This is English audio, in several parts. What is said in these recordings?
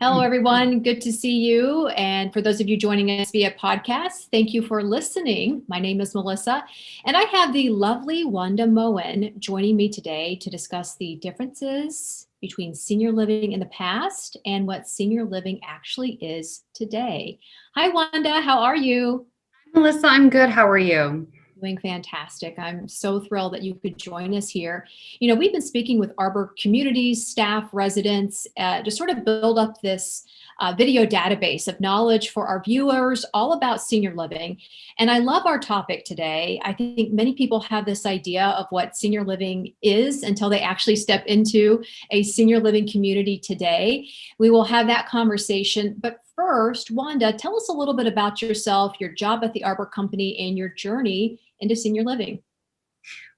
Hello, everyone. Good to see you. And for those of you joining us via podcast, thank you for listening. My name is Melissa, and I have the lovely Wanda Moen joining me today to discuss the differences between senior living in the past and what senior living actually is today. Hi, Wanda. How are you? Melissa, I'm good. How are you? Doing fantastic. I'm so thrilled that you could join us here. We've been speaking with Arbor communities, staff, residents to sort of build up this video database of knowledge for our viewers all about senior living. And I love our topic today. I think many people have this idea of what senior living is until they actually step into a senior living community today. We will have that conversation. But first, Wanda, tell us a little bit about yourself, your job at the Arbor Company, and your journey into senior living.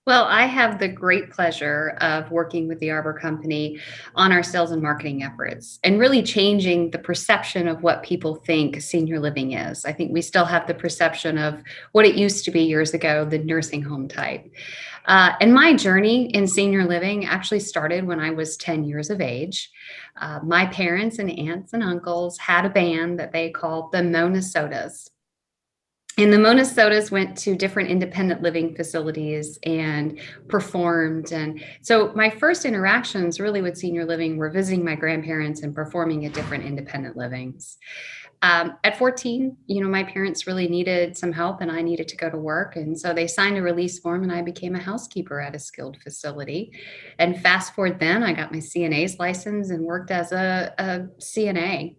Well, I have the great pleasure of working with the Arbor Company on our sales and marketing efforts and really changing the perception of what people think senior living is. I think we still have the perception of what it used to be years ago, the nursing home type. And my journey in senior living actually started when I was 10 years of age. My parents and aunts and uncles had a band that they called the Monasodas. And the Monasodas went to different independent living facilities and performed. And so my first interactions really with senior living were visiting my grandparents and performing at different independent livings. At 14, my parents really needed some help and I needed to go to work. And so they signed a release form and I became a housekeeper at a skilled facility. And fast forward then, I got my CNA's license and worked as a CNA.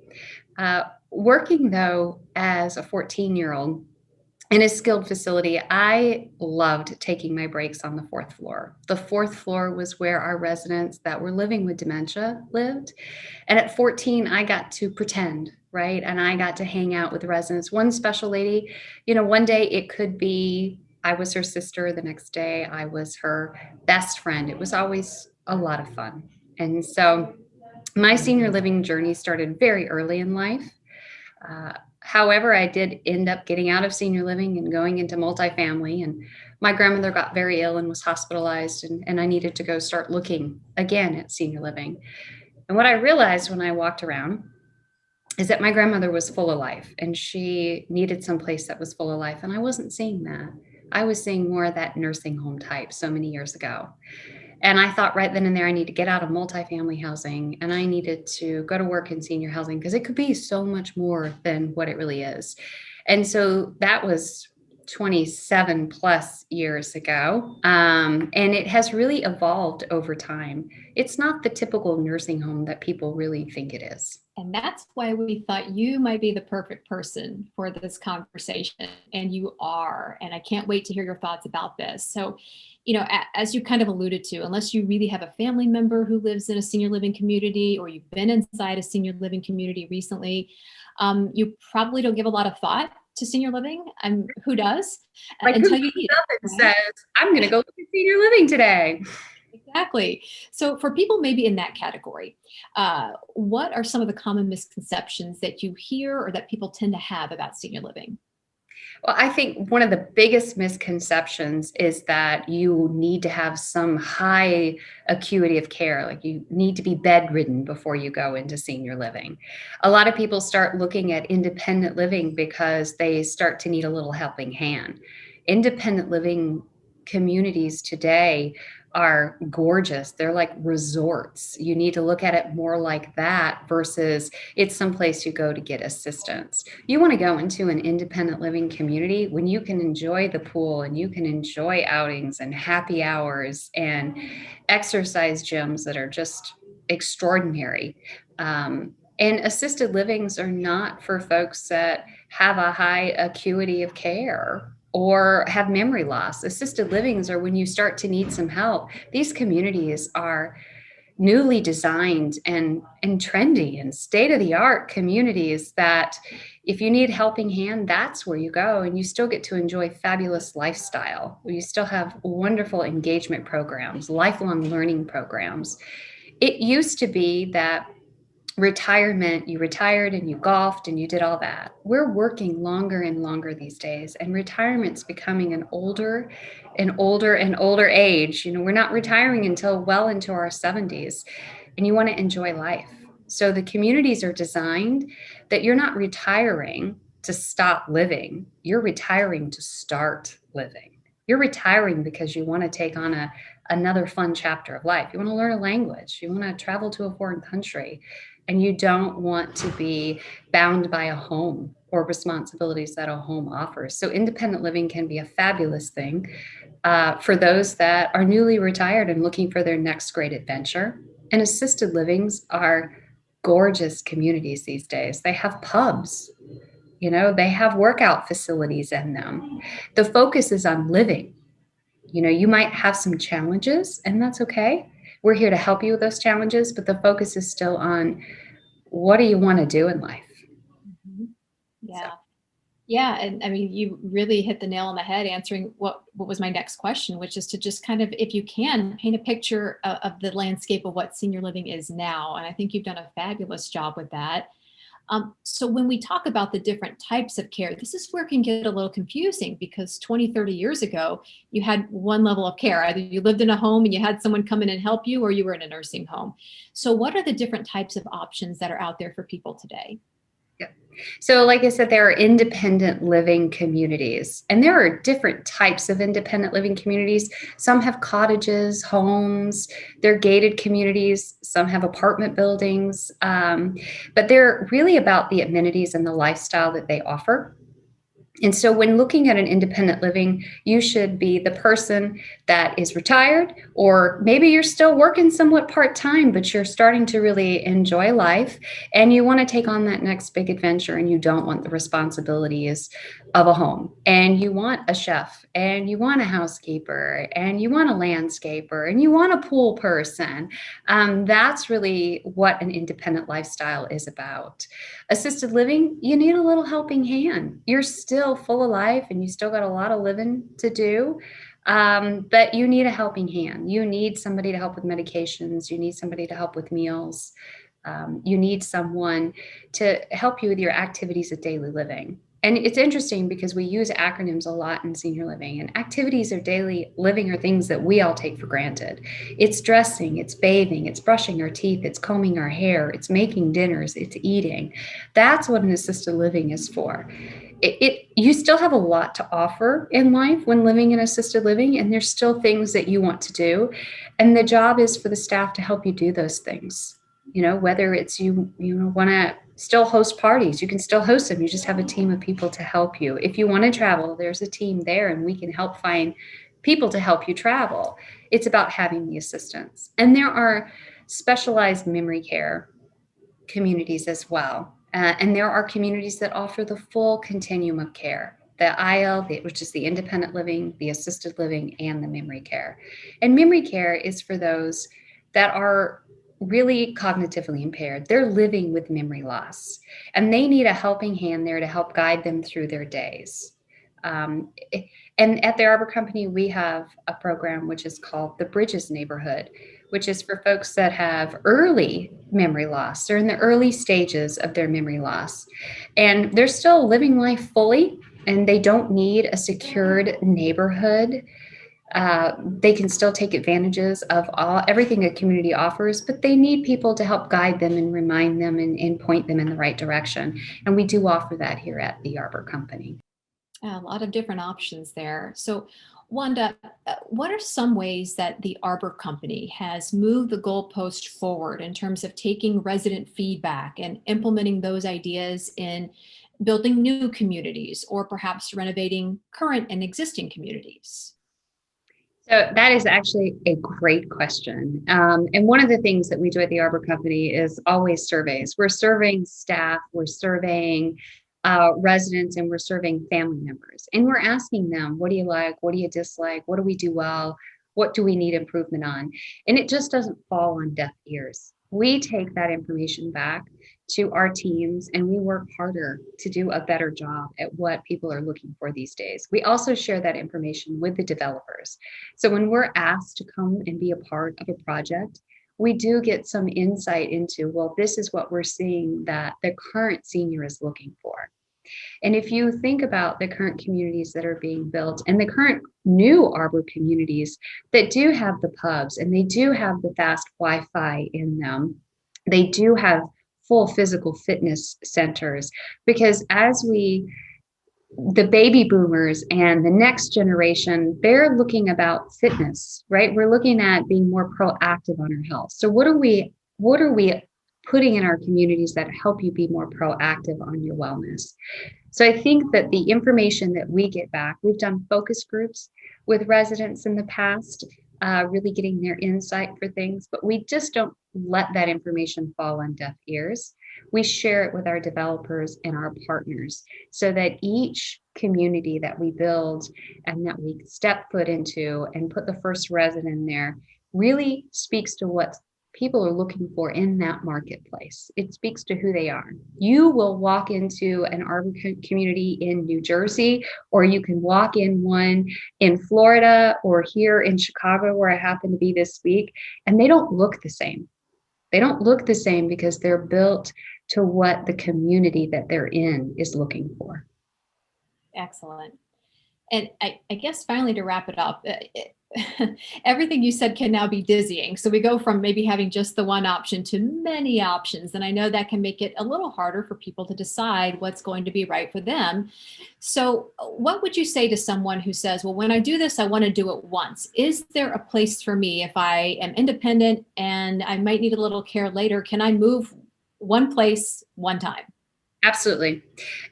Working though as a 14-year-old, in a skilled facility, I loved taking my breaks on the fourth floor. The fourth floor was where our residents that were living with dementia lived. And at 14, I got to pretend, right? And I got to hang out with residents. One special lady, one day it could be I was her sister. The next day I was her best friend. It was always a lot of fun. And so my senior living journey started very early in life. However, I did end up getting out of senior living and going into multifamily. And my grandmother got very ill and was hospitalized, and I needed to go start looking again at senior living. And what I realized when I walked around is that my grandmother was full of life and she needed some place that was full of life. And I wasn't seeing that. I was seeing more of that nursing home type so many years ago. And I thought right then and there, I need to get out of multifamily housing and I needed to go to work in senior housing because it could be so much more than what it really is. And so that was 27 plus years ago. And it has really evolved over time. It's not the typical nursing home that people really think it is. And that's why we thought you might be the perfect person for this conversation. And you are. And I can't wait to hear your thoughts about this. So, as you kind of alluded to, unless you really have a family member who lives in a senior living community or you've been inside a senior living community recently, you probably don't give a lot of thought to senior living. Who does? Like Until who you need comes up it. and Right? says, I'm going to go look at senior living today. Exactly. So for people maybe in that category, what are some of the common misconceptions that you hear or that people tend to have about senior living? Well, I think one of the biggest misconceptions is that you need to have some high acuity of care, like you need to be bedridden before you go into senior living. A lot of people start looking at independent living because they start to need a little helping hand. Independent living communities today are gorgeous. They're like resorts. You need to look at it more like that versus it's someplace you go to get assistance. You want to go into an independent living community when you can enjoy the pool and you can enjoy outings and happy hours and exercise gyms that are just extraordinary. And assisted livings are not for folks that have a high acuity of care or have memory loss. Assisted livings are when you start to need some help. These communities are newly designed and trendy and state-of-the-art communities that if you need helping hand, that's where you go and you still get to enjoy fabulous lifestyle. You still have wonderful engagement programs, lifelong learning programs. It used to be that retirement, you retired and you golfed and you did all that. We're working longer and longer these days, and retirement's becoming an older and older and older age. We're not retiring until well into our 70s, and you want to enjoy life. So the communities are designed that you're not retiring to stop living, you're retiring to start living. You're retiring because you want to take on another fun chapter of life. You want to learn a language, you want to travel to a foreign country, and you don't want to be bound by a home or responsibilities that a home offers. So independent living can be a fabulous thing for those that are newly retired and looking for their next great adventure. And assisted livings are gorgeous communities these days. They have pubs, they have workout facilities in them. The focus is on living. You might have some challenges, and that's okay. We're here to help you with those challenges, but the focus is still on what do you want to do in life? Mhm. So, Yeah. Yeah, and I mean, you really hit the nail on the head answering what was my next question, which is to just kind of, if you can, paint a picture of the landscape of what senior living is now. And I think you've done a fabulous job with that. So when we talk about the different types of care, this is where it can get a little confusing because 20, 30 years ago, you had one level of care. Either you lived in a home and you had someone come in and help you, or you were in a nursing home. So what are the different types of options that are out there for people today? yeah. So, like I said, there are independent living communities, and there are different types of independent living communities. Some have cottages, homes, they're gated communities, some have apartment buildings, but they're really about the amenities and the lifestyle that they offer. And so, when looking at an independent living, you should be the person that is retired, or maybe you're still working somewhat part time, but you're starting to really enjoy life and you want to take on that next big adventure and you don't want the responsibilities of a home. And you want a chef, and you want a housekeeper, and you want a landscaper, and you want a pool person. That's really what an independent lifestyle is about. Assisted living, you need a little helping hand. You're still full of life and you still got a lot of living to do. But you need a helping hand. You need somebody to help with medications. You need somebody to help with meals. You need someone to help you with your activities of daily living. And it's interesting because we use acronyms a lot in senior living, and activities of daily living are things that we all take for granted. It's dressing, it's bathing, it's brushing our teeth, it's combing our hair, it's making dinners, it's eating. That's what an assisted living is for. You still have a lot to offer in life when living in assisted living, and there's still things that you want to do. And the job is for the staff to help you do those things. Whether it's you want to still host parties, you can still host them. You just have a team of people to help you. If you want to travel, there's a team there, and we can help find people to help you travel. It's about having the assistance. And there are specialized memory care communities as well. And there are communities that offer the full continuum of care, the IL, which is the independent living, the assisted living, and the memory care. And memory care is for those that are really cognitively impaired. They're living with memory loss, and they need a helping hand there to help guide them through their days. Um, and at the Arbor Company, we have a program which is called the Bridges Neighborhood, which is for folks that have early memory loss. They're in the early stages of their memory loss, and they're still living life fully, and they don't need a secured neighborhood. They can still take advantages of everything a community offers, but they need people to help guide them and remind them and point them in the right direction. And we do offer that here at the Arbor Company. A lot of different options there. So, Wanda, what are some ways that the Arbor Company has moved the goalpost forward in terms of taking resident feedback and implementing those ideas in building new communities or perhaps renovating current and existing communities? So that is actually a great question. And one of the things that we do at the Arbor Company is always surveys. We're surveying staff, we're surveying residents, and we're surveying family members. And we're asking them, what do you like? What do you dislike? What do we do well? What do we need improvement on? And it just doesn't fall on deaf ears. We take that information back to our teams, and we work harder to do a better job at what people are looking for these days. We also share that information with the developers. So when we're asked to come and be a part of a project, we do get some insight into, well, this is what we're seeing that the current senior is looking for. And if you think about the current communities that are being built and the current new Arbor communities that do have the pubs and they do have the fast Wi-Fi in them, they do have full physical fitness centers, because the baby boomers and the next generation, they're looking about fitness, right? We're looking at being more proactive on our health. So what are we putting in our communities that help you be more proactive on your wellness? So I think that the information that we get back, we've done focus groups with residents in the past, really getting their insight for things, but we just don't let that information fall on deaf ears. We share it with our developers and our partners so that each community that we build and that we step foot into and put the first resident in there really speaks to what people are looking for in that marketplace. It speaks to who they are. You will walk into an Arbor community in New Jersey, or you can walk in one in Florida or here in Chicago, where I happen to be this week, and they don't look the same. They don't look the same because they're built to what the community that they're in is looking for. Excellent. And I guess finally to wrap it up, everything you said can now be dizzying. So we go from maybe having just the one option to many options. And I know that can make it a little harder for people to decide what's going to be right for them. So what would you say to someone who says, well, when I do this, I want to do it once? Is there a place for me if I am independent and I might need a little care later? Can I move one place one time? Absolutely.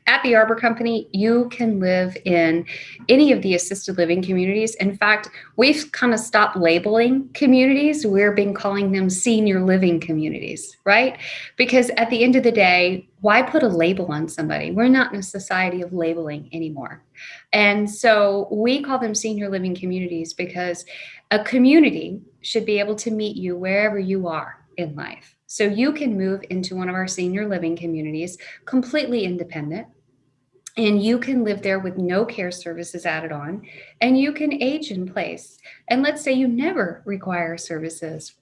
At the Arbor Company, you can live in any of the assisted living communities. In fact, we've kind of stopped labeling communities. We've been calling them senior living communities, right? Because at the end of the day, why put a label on somebody? We're not in a society of labeling anymore. And so we call them senior living communities because a community should be able to meet you wherever you are in life. So you can move into one of our senior living communities completely independent, and you can live there with no care services added on, and you can age in place. And let's say you never require services,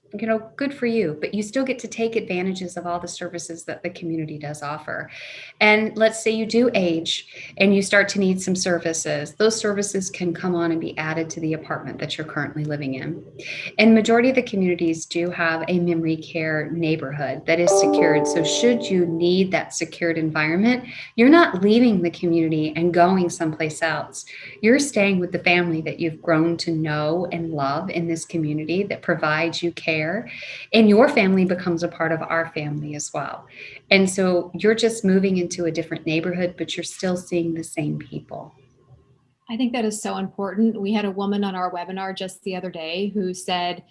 good for you, but you still get to take advantages of all the services that the community does offer. And let's say you do age and you start to need some services. Those services can come on and be added to the apartment that you're currently living in. And majority of the communities do have a memory care neighborhood that is secured. So should you need that secured environment, you're not leaving the community and going someplace else. You're staying with the family that you've grown to know and love in this community that provides you care. And your family becomes a part of our family as well. And so you're just moving into a different neighborhood, but you're still seeing the same people. I think that is so important. We had a woman on our webinar just the other day who said,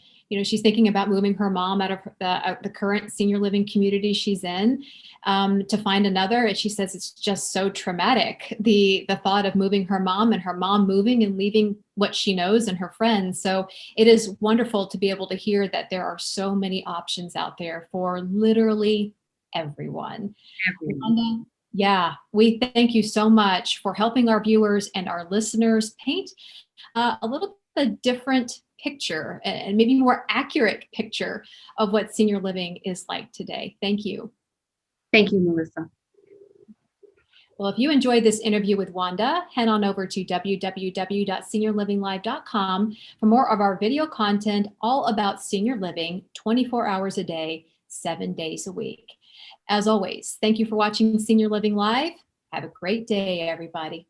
she's thinking about moving her mom out of the current senior living community she's in to find another. And she says it's just so traumatic, the thought of moving her mom and her mom moving and leaving what she knows and her friends. So it is wonderful to be able to hear that there are so many options out there for literally everyone. Wanda, yeah, we thank you so much for helping our viewers and our listeners paint a little bit different picture and maybe more accurate picture of what senior living is like today. Thank you. Thank you, Melissa. Well, if you enjoyed this interview with Wanda, head on over to www.seniorlivinglive.com for more of our video content all about senior living 24 hours a day, 7 days a week. As always, thank you for watching Senior Living Live. Have a great day, everybody.